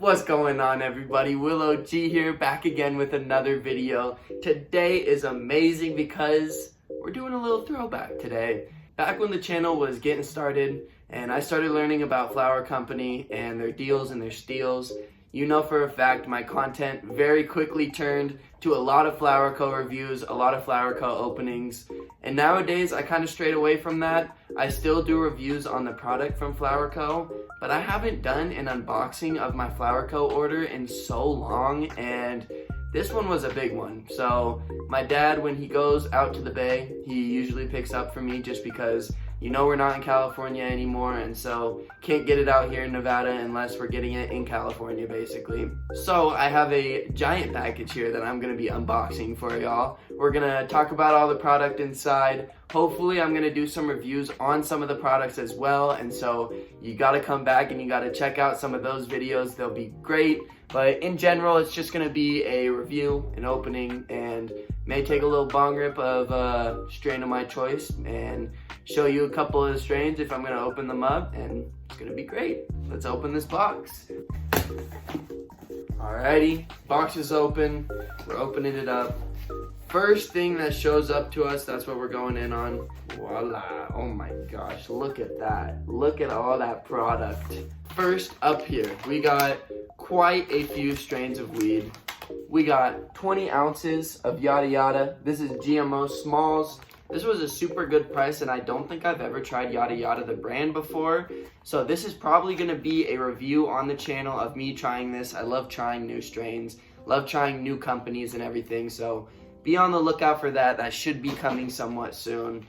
What's going on, everybody? WillOG here, back again with another video. Today is amazing because we're doing a little throwback today. Back when the channel was getting started and I started learning about Flower Company and their deals and their steals, you know for a fact my content very quickly turned to a lot of Flower Co reviews, a lot of Flower Co openings, and nowadays I kind of strayed away from that. I still do reviews on the product from Flower Co, but I haven't done an unboxing of my Flower Co order in so long, and this one was a big one. So my dad, when he goes out to the Bay, he usually picks up for me just because you know we're not in California anymore, and so can't get it out here in Nevada unless we're getting it in California, basically. So I have a giant package here that I'm gonna be unboxing for y'all. We're gonna talk about all the product inside. Hopefully I'm gonna do some reviews on some of the products as well, and so you gotta come back and you gotta check out some of those videos. They'll be great, but in general it's just gonna be a review, an opening, and may take a little bong rip of a strain of my choice and show you a couple of the strains if I'm gonna open them up, and it's gonna be great. Let's open this box. Alrighty, box is open. We're opening it up. First thing that shows up to us, that's what we're going in on. Voila, oh my gosh, look at that. Look at all that product. First up here, we got quite a few strains of weed. We got 20 ounces of Yada Yada. This is GMO Smalls. This was a super good price, and I don't think I've ever tried Yada Yada, the brand, before. So this is probably gonna be a review on the channel of me trying this. I love trying new strains, love trying new companies and everything. So be on the lookout for that. That should be coming somewhat soon.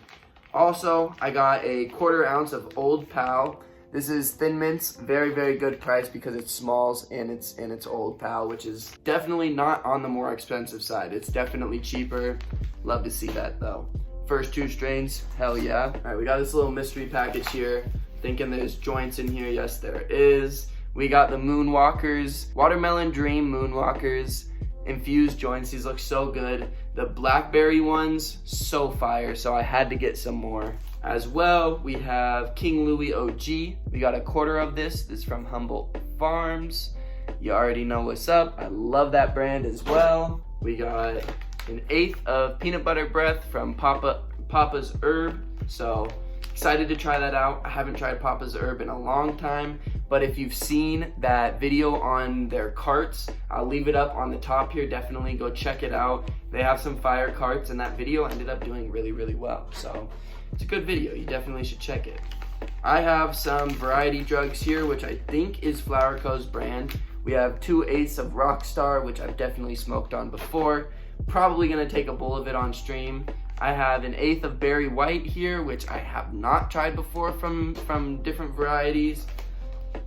Also, I got a 1/4 ounce of Old Pal. This is Thin Mints, very, very good price because it's Smalls and it's Old Pal, which is definitely not on the more expensive side. It's definitely cheaper. Love to see that though. First two strains, hell yeah. All right, we got this little mystery package here. Thinking there's joints in here, yes there is. We got the Moonwalkers, Watermelon Dream Moonwalkers, infused joints. These look so good. The blackberry ones, so fire, so I had to get some more. As well, we have King Louis OG. We got a 1/4 of this. This is from Humboldt Farms. You already know what's up. I love that brand as well. We got an 1/8 of Peanut Butter Breath from Papa's Herb. So excited to try that out. I haven't tried Papa's Herb in a long time, but if you've seen that video on their carts, I'll leave it up on the top here. Definitely go check it out. They have some fire carts, and that video ended up doing really, really well. So it's a good video. You definitely should check it. I have some variety drugs here, which I think is Flower Co's brand. We have 2/8 of Rockstar, which I've definitely smoked on before. Probably gonna take a bowl of it on stream. I have an 1/8 of Berry White here, which I have not tried before from different varieties.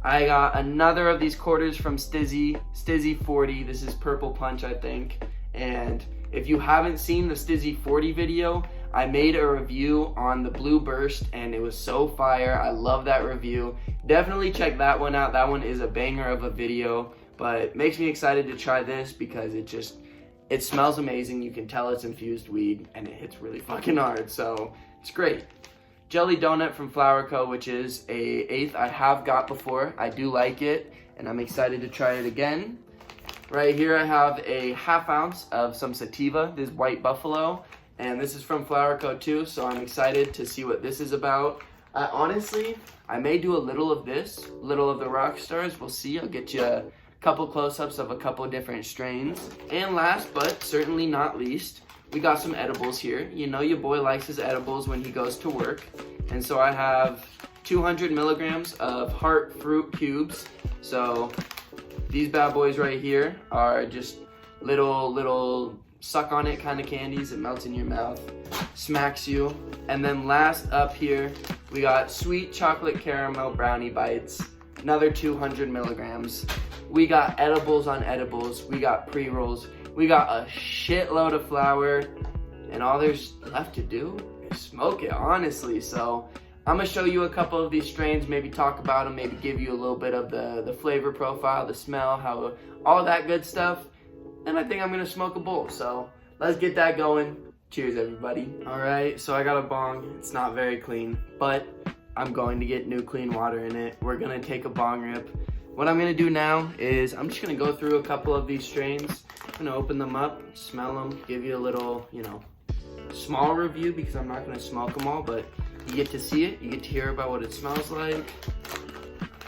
I got another of these 1/4s from Stizzy 40. This is Purple Punch, I think. And if you haven't seen the Stizzy 40 video, I made a review on the Blue Burst and it was so fire. I love that review. Definitely check that one out. That one is a banger of a video, but it makes me excited to try this because it smells amazing. You can tell it's infused weed and it hits really fucking hard, so it's great. Jelly Donut from Flower Co, which is a 1/8 I have got before. I do like it and I'm excited to try it again. Right here I have a 1/2 ounce of some sativa. This is White Buffalo, and this is from Flower Co too, so I'm excited to see what this is about. Honestly, I may do a little of this, little of the Rockstars. We'll see. I'll get you a couple close-ups of a couple different strains. And last but certainly not least, we got some edibles here. You know your boy likes his edibles when he goes to work. And so I have 200 milligrams of Heart Fruit Cubes. So these bad boys right here are just little suck on it kind of candies. It melts in your mouth, smacks you. And then last up here, we got Sweet Chocolate Caramel Brownie Bites, another 200 milligrams. We got edibles on edibles. We got pre-rolls. We got a shitload of flour, and all there's left to do is smoke it, honestly. So I'm gonna show you a couple of these strains, maybe talk about them, maybe give you a little bit of the flavor profile, the smell, how all that good stuff. Then I think I'm gonna smoke a bowl. So let's get that going. Cheers, everybody. All right, so I got a bong. It's not very clean, but I'm going to get new clean water in it. We're gonna take a bong rip. What I'm gonna do now is I'm just gonna go through a couple of these strains. I'm gonna open them up, smell them, give you a little, you know, small review because I'm not gonna smoke them all, but you get to see it, you get to hear about what it smells like,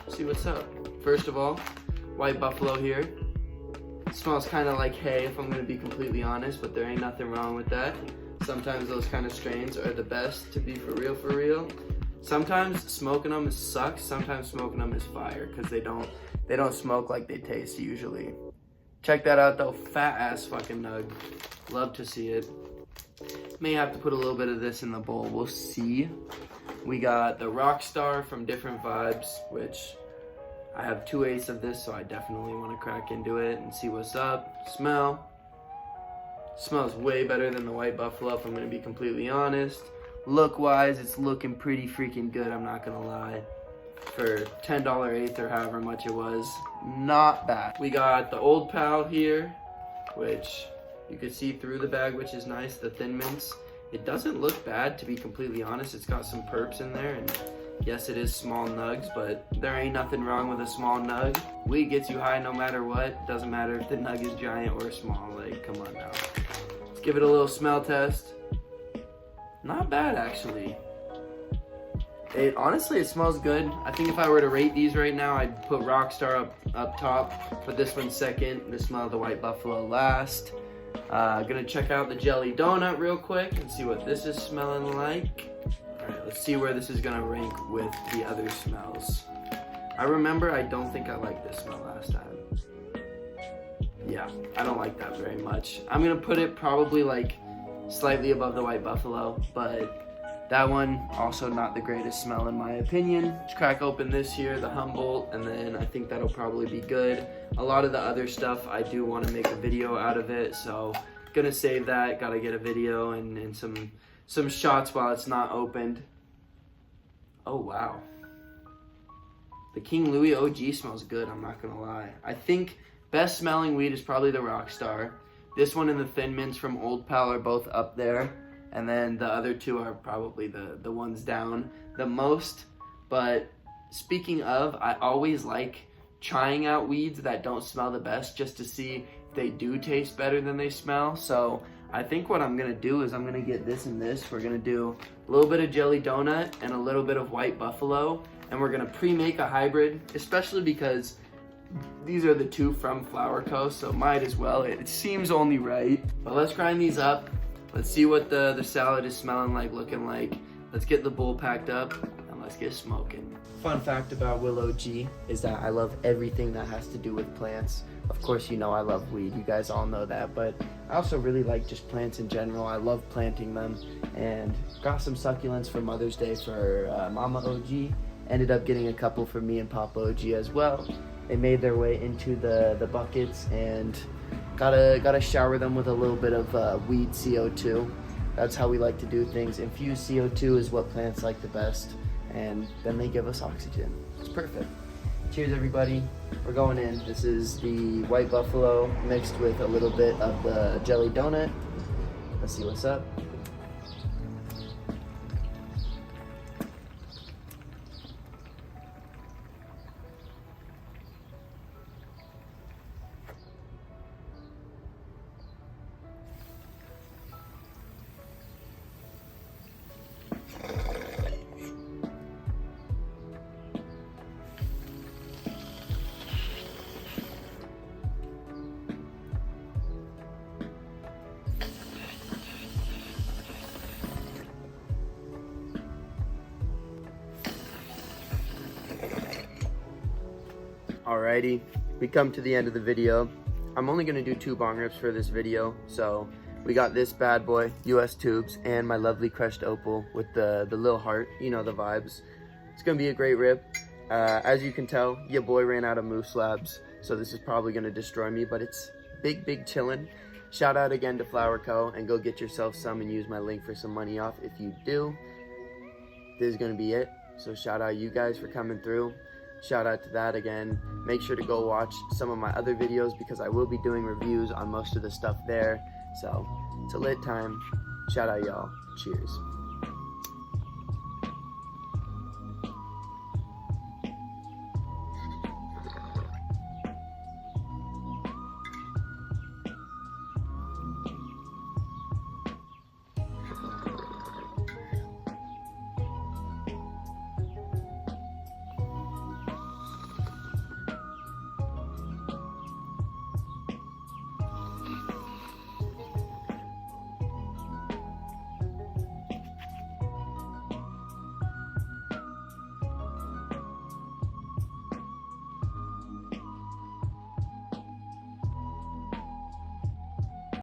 see what's up. First of all, White Buffalo here. It smells kind of like hay if I'm gonna be completely honest, but there ain't nothing wrong with that. Sometimes those kind of strains are the best, to be for real. Sometimes smoking them sucks, sometimes smoking them is fire because they don't smoke like they taste usually. Check that out though, fat ass fucking nug. Love to see it. May have to put a little bit of this in the bowl, we'll see. We got the Rockstar from Different Vibes, which I have 2/8 of this, so I definitely want to crack into it and see what's up. Smell. Smells way better than the White Buffalo if I'm going to be completely honest. Look wise, it's looking pretty freaking good, I'm not gonna lie. For $10/8 or however much it was, not bad. We got the Old Pal here, which you can see through the bag, which is nice, the Thin Mints. It doesn't look bad, to be completely honest. It's got some perps in there, and yes, it is small nugs, but there ain't nothing wrong with a small nug. Weed gets you high no matter what. Doesn't matter if the nug is giant or small, like, come on now. Let's give it a little smell test. Not bad, actually. Honestly, it smells good. I think if I were to rate these right now, I'd put Rockstar up top, put this one second, the smell of the White Buffalo last. Gonna check out the Jelly Donut real quick and see what this is smelling like. Alright, let's see where this is gonna rank with the other smells. I remember I don't think I liked this smell last time. Yeah, I don't like that very much. I'm gonna put it probably like slightly above the White Buffalo, but that one also not the greatest smell in my opinion. Let's crack open this here, the Humboldt, and then I think that'll probably be good. A lot of the other stuff I do want to make a video out of it, so gonna save that. Gotta get a video and some shots while it's not opened. Oh wow, the King Louis OG smells good, I'm not gonna lie. I think best smelling weed is probably the Rockstar. This one and the Thin Mints from Old Pal are both up there. And then the other two are probably the ones down the most. But speaking of, I always like trying out weeds that don't smell the best just to see if they do taste better than they smell. So I think what I'm gonna do is I'm gonna get this and this. We're gonna do a little bit of Jelly Donut and a little bit of White Buffalo. And we're gonna pre-make a hybrid, especially because these are the two from Flower Co, so might as well. It seems only right. But let's grind these up. Let's see what the salad is smelling like, looking like. Let's get the bowl packed up and let's get smoking. Fun fact about WillOG is that I love everything that has to do with plants. Of course, you know I love weed. You guys all know that, but I also really like just plants in general. I love planting them, and got some succulents for Mother's Day for Mama OG. Ended up getting a couple for me and Papa OG as well. They made their way into the buckets, and gotta shower them with a little bit of weed CO2. That's how we like to do things. Infused CO2 is what plants like the best, and then they give us oxygen. It's perfect. Cheers, everybody. We're going in. This is the White Buffalo mixed with a little bit of the Jelly Donut. Let's see what's up. Alrighty, we come to the end of the video. I'm only gonna do 2 bong rips for this video, so we got this bad boy, US Tubes, and my lovely crushed opal with the little heart, you know the vibes. It's gonna be a great rip. As you can tell, your boy ran out of moose slabs, so this is probably gonna destroy me, but it's big chillin'. Shout out again to Flower Co, and go get yourself some and use my link for some money off if you do. This is gonna be it, so shout out you guys for coming through. Shout out to that again. Make sure to go watch some of my other videos because I will be doing reviews on most of the stuff there. So it's a lit time. Shout out y'all. Cheers.